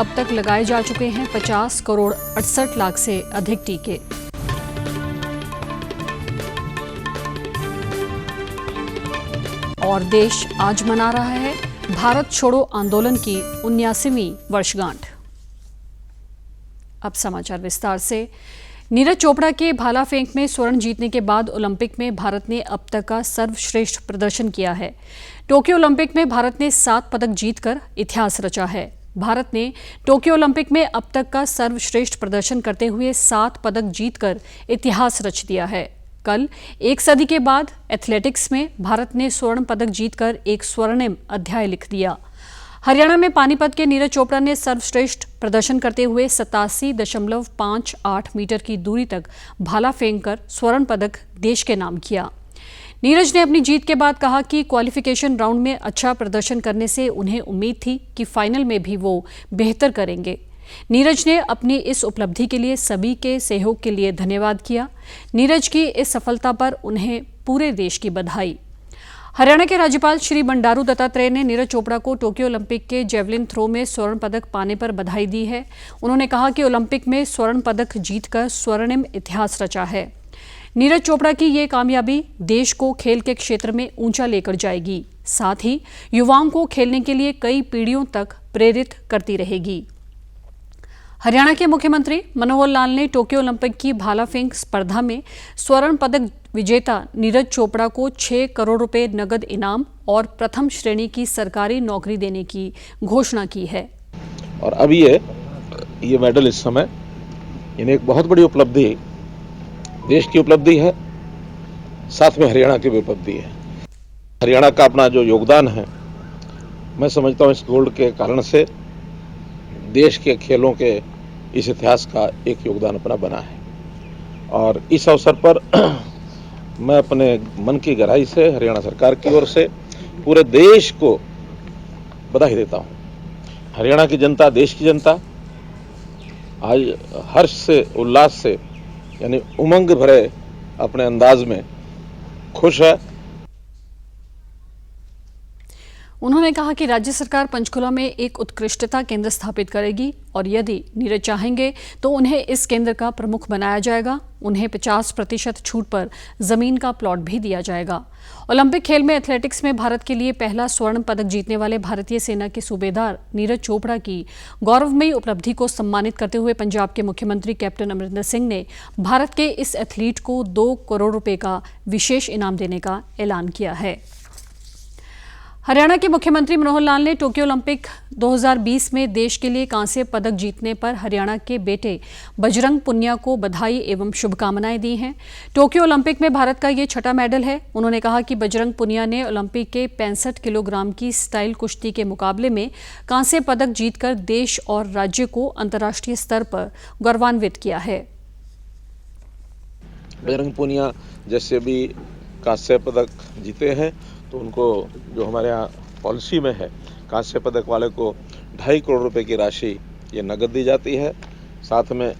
अब तक लगाए जा चुके हैं 50 करोड़ 68 लाख से अधिक टीके। और देश आज मना रहा है भारत छोड़ो आंदोलन की 79वीं वर्षगांठ। अब समाचार विस्तार से। नीरज चोपड़ा के भाला फेंक में स्वर्ण जीतने के बाद ओलंपिक में भारत ने अब तक का सर्वश्रेष्ठ प्रदर्शन किया है। टोक्यो ओलंपिक में भारत ने 7 पदक जीतकर इतिहास रचा है। भारत ने टोक्यो ओलंपिक में अब तक का सर्वश्रेष्ठ प्रदर्शन करते हुए 7 पदक जीतकर इतिहास रच दिया है। कल एक सदी के बाद एथलेटिक्स में भारत ने स्वर्ण पदक जीतकर एक स्वर्णिम अध्याय लिख दिया। हरियाणा में पानीपत के नीरज चोपड़ा ने सर्वश्रेष्ठ प्रदर्शन करते हुए 87.58 मीटर की दूरी तक भाला फेंककर स्वर्ण पदक देश के नाम किया। नीरज ने अपनी जीत के बाद कहा कि क्वालिफिकेशन राउंड में अच्छा प्रदर्शन करने से उन्हें उम्मीद थी कि फाइनल में भी वो बेहतर करेंगे। नीरज ने अपनी इस उपलब्धि के लिए सभी के सहयोग के लिए धन्यवाद किया। नीरज की इस सफलता पर उन्हें पूरे देश की बधाई। हरियाणा के राज्यपाल श्री बंडारू दत्तात्रेय ने नीरज चोपड़ा को टोक्यो ओलंपिक के जेवलिन थ्रो में स्वर्ण पदक पाने पर बधाई दी है। उन्होंने कहा कि ओलंपिक में स्वर्ण पदक जीतकर स्वर्णिम इतिहास रचा है। नीरज चोपड़ा की ये कामयाबी देश को खेल के क्षेत्र में ऊंचा लेकर जाएगी, साथ ही युवाओं को खेलने के लिए कई पीढ़ियों तक प्रेरित करती रहेगी। हरियाणा के मुख्यमंत्री मनोहर लाल ने टोक्यो ओलंपिक की भाला फेंक स्पर्धा में स्वर्ण पदक विजेता नीरज चोपड़ा को 6 करोड़ रुपए नगद इनाम और प्रथम श्रेणी की सरकारी नौकरी देने की घोषणा की है। और अब ये मेडल इस समय इन्हें एक बहुत बड़ी उपलब्धि, देश की उपलब्धि है, साथ में हरियाणा की भी उपलब्धि है। हरियाणा का अपना जो योगदान है, मैं समझता हूँ इस गोल्ड के कारण से देश के खेलों के इस इतिहास का एक योगदान अपना बना है। और इस अवसर पर मैं अपने मन की गहराई से हरियाणा सरकार की ओर से पूरे देश को बधाई देता हूं। हरियाणा की जनता, देश की जनता आज हर्ष से, उल्लास से, यानी उमंग भरे अपने अंदाज में खुश है। उन्होंने कहा कि राज्य सरकार पंचकुला में एक उत्कृष्टता केंद्र स्थापित करेगी और यदि नीरज चाहेंगे तो उन्हें इस केंद्र का प्रमुख बनाया जाएगा। उन्हें 50% छूट पर जमीन का प्लॉट भी दिया जाएगा। ओलंपिक खेल में एथलेटिक्स में भारत के लिए पहला स्वर्ण पदक जीतने वाले भारतीय सेना के सूबेदार नीरज चोपड़ा की गौरवमयी उपलब्धि को सम्मानित करते हुए पंजाब के मुख्यमंत्री कैप्टन अमरिंदर सिंह ने भारत के इस एथलीट को 2 करोड़ रुपए का विशेष इनाम देने का ऐलान किया है। हरियाणा के मुख्यमंत्री मनोहर लाल ने टोक्यो ओलंपिक 2020 में देश के लिए कांस्य पदक जीतने पर हरियाणा के बेटे बजरंग पुनिया को बधाई एवं शुभकामनाएं दी हैं। टोक्यो ओलंपिक में भारत का ये 6ठा मेडल है। उन्होंने कहा कि बजरंग पुनिया ने ओलंपिक के 65 किलोग्राम की स्टाइल कुश्ती के मुकाबले में कांस्य पदक जीतकर देश और राज्य को अंतर्राष्ट्रीय स्तर पर गौरवान्वित किया है। बजरंग पुनिया जैसे भी कांस्य पदक जीते हैं तो उनको जो हमारे यहाँ पॉलिसी में है, कांस्य पदक वाले को 2.5 करोड़ रुपए की राशि ये नगद दी जाती है। साथ में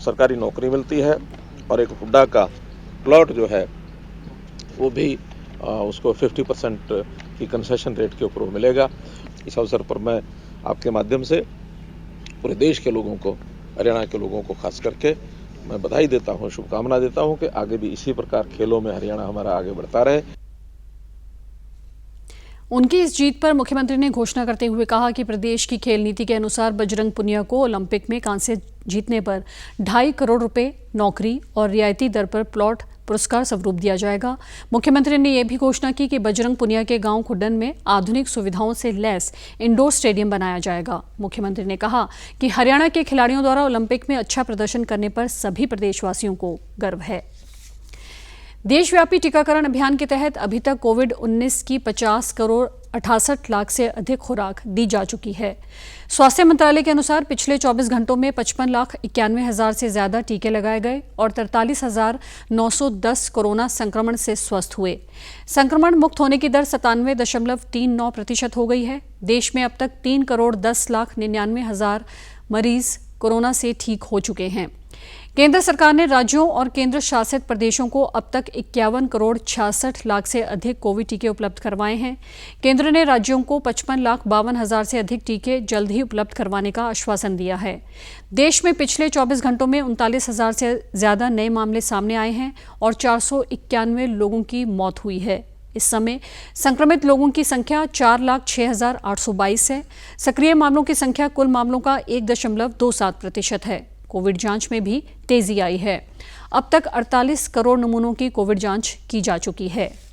सरकारी नौकरी मिलती है और एक हुड्डा का प्लॉट जो है वो भी उसको 50% की कंसेशन रेट के ऊपर मिलेगा। इस अवसर पर मैं आपके माध्यम से पूरे देश के लोगों को, हरियाणा के लोगों को खास करके मैं बधाई देता हूं, शुभकामना देता हूं कि आगे भी इसी प्रकार खेलों में हरियाणा हमारा आगे बढ़ता रहे। उनकी इस जीत पर मुख्यमंत्री ने घोषणा करते हुए कहा कि प्रदेश की खेल नीति के अनुसार बजरंग पुनिया को ओलंपिक में कांस्य जीतने पर 2.5 करोड़ रुपए, नौकरी और रियायती दर पर प्लॉट पुरस्कार स्वरूप दिया जाएगा। मुख्यमंत्री ने यह भी घोषणा की कि बजरंग पुनिया के गांव खुड्डन में आधुनिक सुविधाओं से लैस इंडोर स्टेडियम बनाया जाएगा। मुख्यमंत्री ने कहा कि हरियाणा के खिलाड़ियों द्वारा ओलंपिक में अच्छा प्रदर्शन करने पर सभी प्रदेशवासियों को गर्व है। देशव्यापी टीकाकरण अभियान के तहत अभी तक कोविड-19 की 50 करोड़ 68 लाख से अधिक खुराक दी जा चुकी है। स्वास्थ्य मंत्रालय के अनुसार पिछले 24 घंटों में 55,91,000 से ज्यादा टीके लगाए गए और 43,910 कोरोना संक्रमण से स्वस्थ हुए। संक्रमण मुक्त होने की दर 97.39% हो गई है। देश में अब तक 3 करोड़ 10 लाख 99,000 मरीज कोरोना से ठीक हो चुके हैं। केंद्र सरकार ने राज्यों और केंद्र शासित प्रदेशों को अब तक 51 करोड़ 66 लाख से अधिक कोविड टीके उपलब्ध करवाए हैं। केंद्र ने राज्यों को 55,52,000 से अधिक टीके जल्द ही उपलब्ध करवाने का आश्वासन दिया है। देश में पिछले 24 घंटों में 39,000 से ज्यादा नए मामले सामने आए हैं और 491 लोगों की मौत हुई है। इस समय संक्रमित लोगों की संख्या 4,06,822 है। सक्रिय मामलों की संख्या कुल मामलों का 1.27% है। कोविड जांच में भी तेजी आई है। अब तक 48 करोड़ नमूनों की कोविड जांच की जा चुकी है।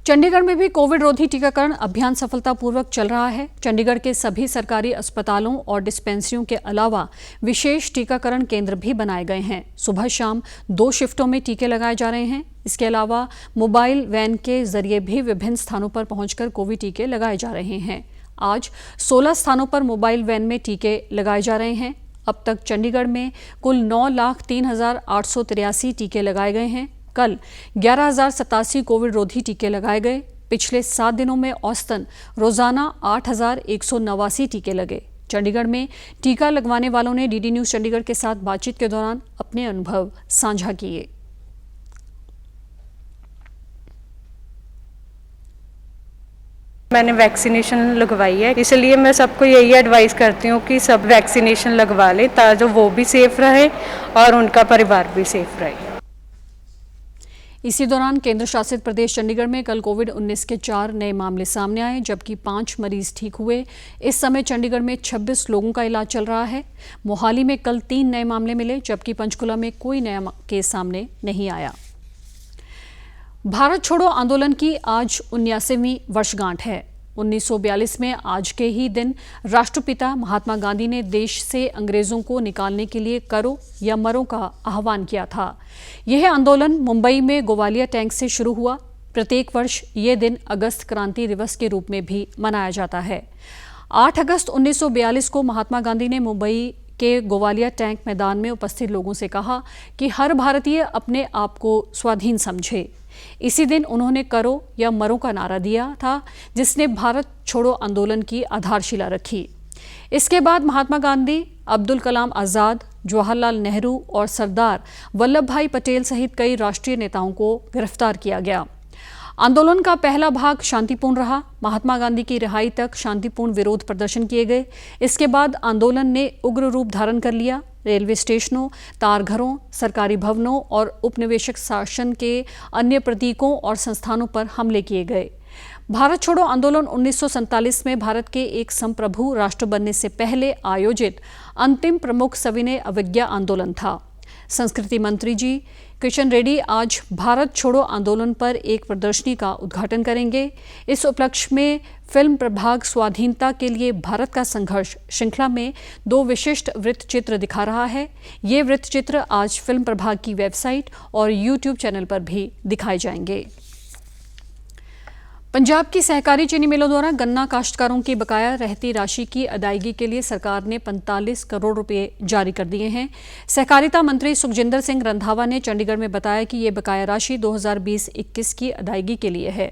चंडीगढ़ में भी कोविड रोधी टीकाकरण अभियान सफलतापूर्वक चल रहा है। चंडीगढ़ के सभी सरकारी अस्पतालों और डिस्पेंसरियों के अलावा विशेष टीकाकरण केंद्र भी बनाए गए हैं। सुबह शाम 2 शिफ्टों में टीके लगाए जा रहे हैं। इसके अलावा मोबाइल वैन के जरिए भी विभिन्न स्थानों पर पहुंचकर कोविड टीके लगाए जा रहे हैं। आज 16 स्थानों पर मोबाइल वैन में टीके लगाए जा रहे हैं। अब तक चंडीगढ़ में कुल 9,03,883 टीके लगाए गए हैं। कल 11,087 कोविड रोधी टीके लगाए गए। पिछले 7 दिनों में औसतन रोजाना 8,189 टीके लगे। चंडीगढ़ में टीका लगवाने वालों ने डीडी न्यूज चंडीगढ़ के साथ बातचीत के दौरान अपने अनुभव साझा किए। मैंने वैक्सीनेशन लगवाई है, इसलिए मैं सबको यही एडवाइस करती हूँ कि सब वैक्सीनेशन लगवा लें ताकि वो भी सेफ रहे और उनका परिवार भी सेफ रहे। इसी दौरान केंद्र शासित प्रदेश चंडीगढ़ में कल कोविड-19 के 4 नए मामले सामने आए, जबकि 5 मरीज ठीक हुए। इस समय चंडीगढ़ में 26 लोगों का इलाज चल रहा है। मोहाली में कल 3 नए मामले मिले, जबकि पंचकुला में कोई नया केस सामने नहीं आया। भारत छोड़ो आंदोलन की आज 79वीं वर्षगांठ है। 1942 में आज के ही दिन राष्ट्रपिता महात्मा गांधी ने देश से अंग्रेजों को निकालने के लिए करो या मरो का आह्वान किया था। यह आंदोलन मुंबई में गोवालिया टैंक से शुरू हुआ। प्रत्येक वर्ष ये दिन अगस्त क्रांति दिवस के रूप में भी मनाया जाता है। 8 अगस्त 1942 को महात्मा गांधी ने मुंबई के गोवालिया टैंक मैदान में उपस्थित लोगों से कहा कि हर भारतीय अपने आप को स्वाधीन समझे। इसी दिन उन्होंने करो या मरो का नारा दिया था, जिसने भारत छोड़ो आंदोलन की आधारशिला रखी। इसके बाद महात्मा गांधी, अब्दुल कलाम आजाद, जवाहरलाल नेहरू और सरदार वल्लभ भाई पटेल सहित कई राष्ट्रीय नेताओं को गिरफ्तार किया गया। आंदोलन का पहला भाग शांतिपूर्ण रहा। महात्मा गांधी की रिहाई तक शांतिपूर्ण विरोध प्रदर्शन किए गए। इसके बाद आंदोलन ने उग्र रूप धारण कर लिया। रेलवे स्टेशनों, तारघरों, सरकारी भवनों और उपनिवेशक शासन के अन्य प्रतीकों और संस्थानों पर हमले किए गए। भारत छोड़ो आंदोलन 1947 में भारत के एक संप्रभु राष्ट्र बनने से पहले आयोजित अंतिम प्रमुख सविनय अवज्ञा आंदोलन था। संस्कृति मंत्री जी किशन रेड्डी आज भारत छोड़ो आंदोलन पर एक प्रदर्शनी का उद्घाटन करेंगे। इस उपलक्ष्य में फिल्म प्रभाग स्वाधीनता के लिए भारत का संघर्ष श्रृंखला में 2 विशिष्ट वृत्तचित्र दिखा रहा है। ये वृत्तचित्र आज फिल्म प्रभाग की वेबसाइट और YouTube चैनल पर भी दिखाए जाएंगे। पंजाब की सहकारी चीनी मिलों द्वारा गन्ना काश्तकारों की बकाया रहती राशि की अदायगी के लिए सरकार ने 45 करोड़ रुपए जारी कर दिए हैं। सहकारिता मंत्री सुखजिंदर सिंह रंधावा ने चंडीगढ़ में बताया कि ये बकाया राशि 2020-21 की अदायगी के लिए है।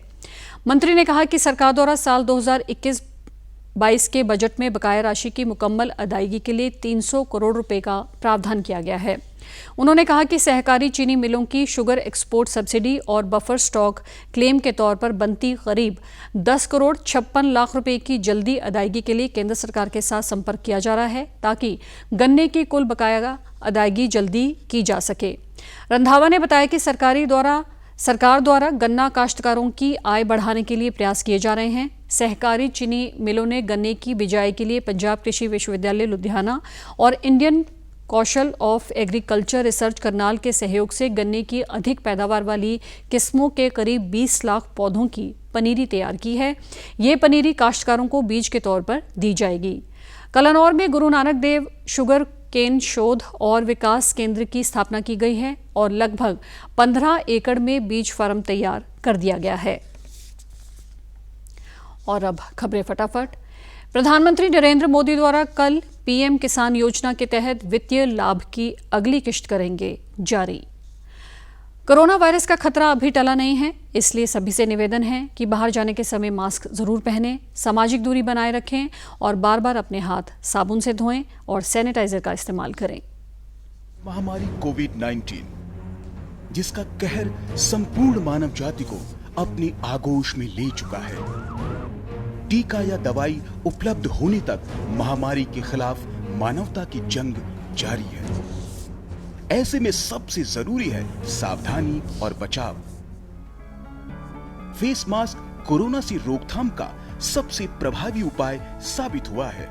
मंत्री ने कहा कि सरकार द्वारा साल 2021-22 के बजट में बकाया राशि की मुकम्मल अदायगी के लिए 300 करोड़ रुपए का प्रावधान किया गया है। उन्होंने कहा कि सहकारी चीनी मिलों की शुगर एक्सपोर्ट सब्सिडी और बफर स्टॉक क्लेम के तौर पर बनती करीब 10 करोड़ 56 लाख रुपए की जल्दी अदायगी के लिए केंद्र सरकार के साथ संपर्क किया जा रहा है, ताकि गन्ने की कुल बकाया अदायगी जल्दी की जा सके। रंधावा ने बताया कि सरकार द्वारा गन्ना काश्तकारों की आय बढ़ाने के लिए प्रयास किए जा रहे हैं। सहकारी चीनी मिलों ने गन्ने की बिजाई के लिए पंजाब कृषि विश्वविद्यालय लुधियाना और Indian Kaushal of agriculture research Karnal के सहयोग से गन्ने की अधिक पैदावार वाली किस्मों के करीब 20 लाख पौधों की पनीरी तैयार की है। ये पनीरी काश्तकारों को बीज के तौर पर दी जाएगी। कलानौर में गुरु नानक देव शुगर केन शोध और विकास केंद्र की स्थापना की गई है और लगभग 15 एकड़ में बीज फार्म तैयार कर दिया गया है। और अब खबरें फटाफट। प्रधानमंत्री नरेंद्र मोदी द्वारा कल पीएम किसान योजना के तहत वित्तीय लाभ की अगली किश्त करेंगे जारी। कोरोना वायरस का खतरा अभी टला नहीं है। इसलिए सभी से निवेदन है कि बाहर जाने के समय मास्क जरूर पहनें, सामाजिक दूरी बनाए रखें और बार बार अपने हाथ साबुन से धोएं और सैनिटाइजर का इस्तेमाल करें। महामारी कोविड-19 जिसका कहर संपूर्ण मानव जाति को अपनी आगोश में ले चुका है। टीका या दवाई उपलब्ध होने तक महामारी के खिलाफ मानवता की जंग जारी है। ऐसे में सबसे जरूरी है सावधानी और बचाव। फेस मास्क कोरोना से रोकथाम का सबसे प्रभावी उपाय साबित हुआ है।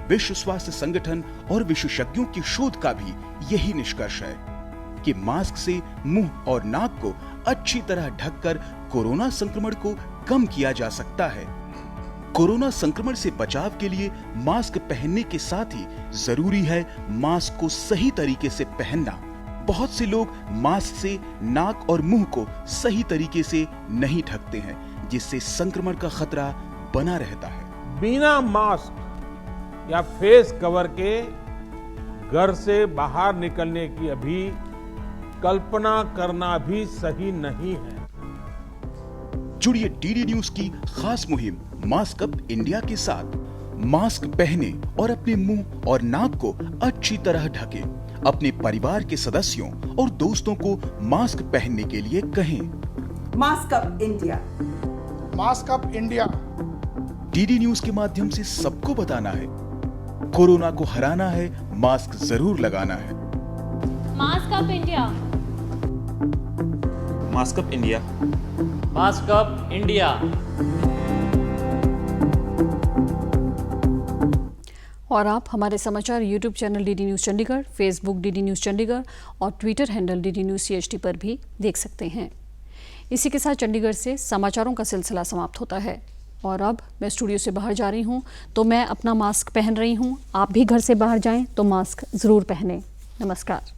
विश्व स्वास्थ्य संगठन और विशेषज्ञों की शोध का भी यही निष्कर्ष है कि मास्क से मुंह और नाक को अच्छी तरह ढककर कोरोना संक्रमण को कम किया जा सकता है। कोरोना संक्रमण से बचाव के लिए मास्क पहनने के साथ ही जरूरी है मास्क को सही तरीके से पहनना। बहुत से लोग मास्क से नाक और मुंह को सही तरीके से नहीं ढकते हैं, जिससे संक्रमण का खतरा बना रहता है। बिना मास्क या फेस कवर के घर से बाहर निकलने की अभी कल्पना करना भी सही नहीं है। जुड़िए डीडी न्यूज की खास मुहिम मास्क अप इंडिया के साथ। मास्क पहने और अपने मुंह और नाक को अच्छी तरह ढकें। अपने परिवार के सदस्यों और दोस्तों को मास्क पहनने के लिए कहें। Mask up India, mask up India. DD news के माध्यम से सबको बताना है, कोरोना को हराना है, मास्क जरूर लगाना है। Mask up India, mask up India, mask up India. और आप हमारे समाचार YouTube channel DD News Chandigarh, Facebook DD News Chandigarh और Twitter handle DD News CHD पर भी देख सकते हैं। इसी के साथ चंडीगढ़ से समाचारों का सिलसिला समाप्त होता है और अब मैं स्टूडियो से बाहर जा रही हूं, तो मैं अपना मास्क पहन रही हूं। आप भी घर से बाहर जाएं तो मास्क ज़रूर पहनें। नमस्कार।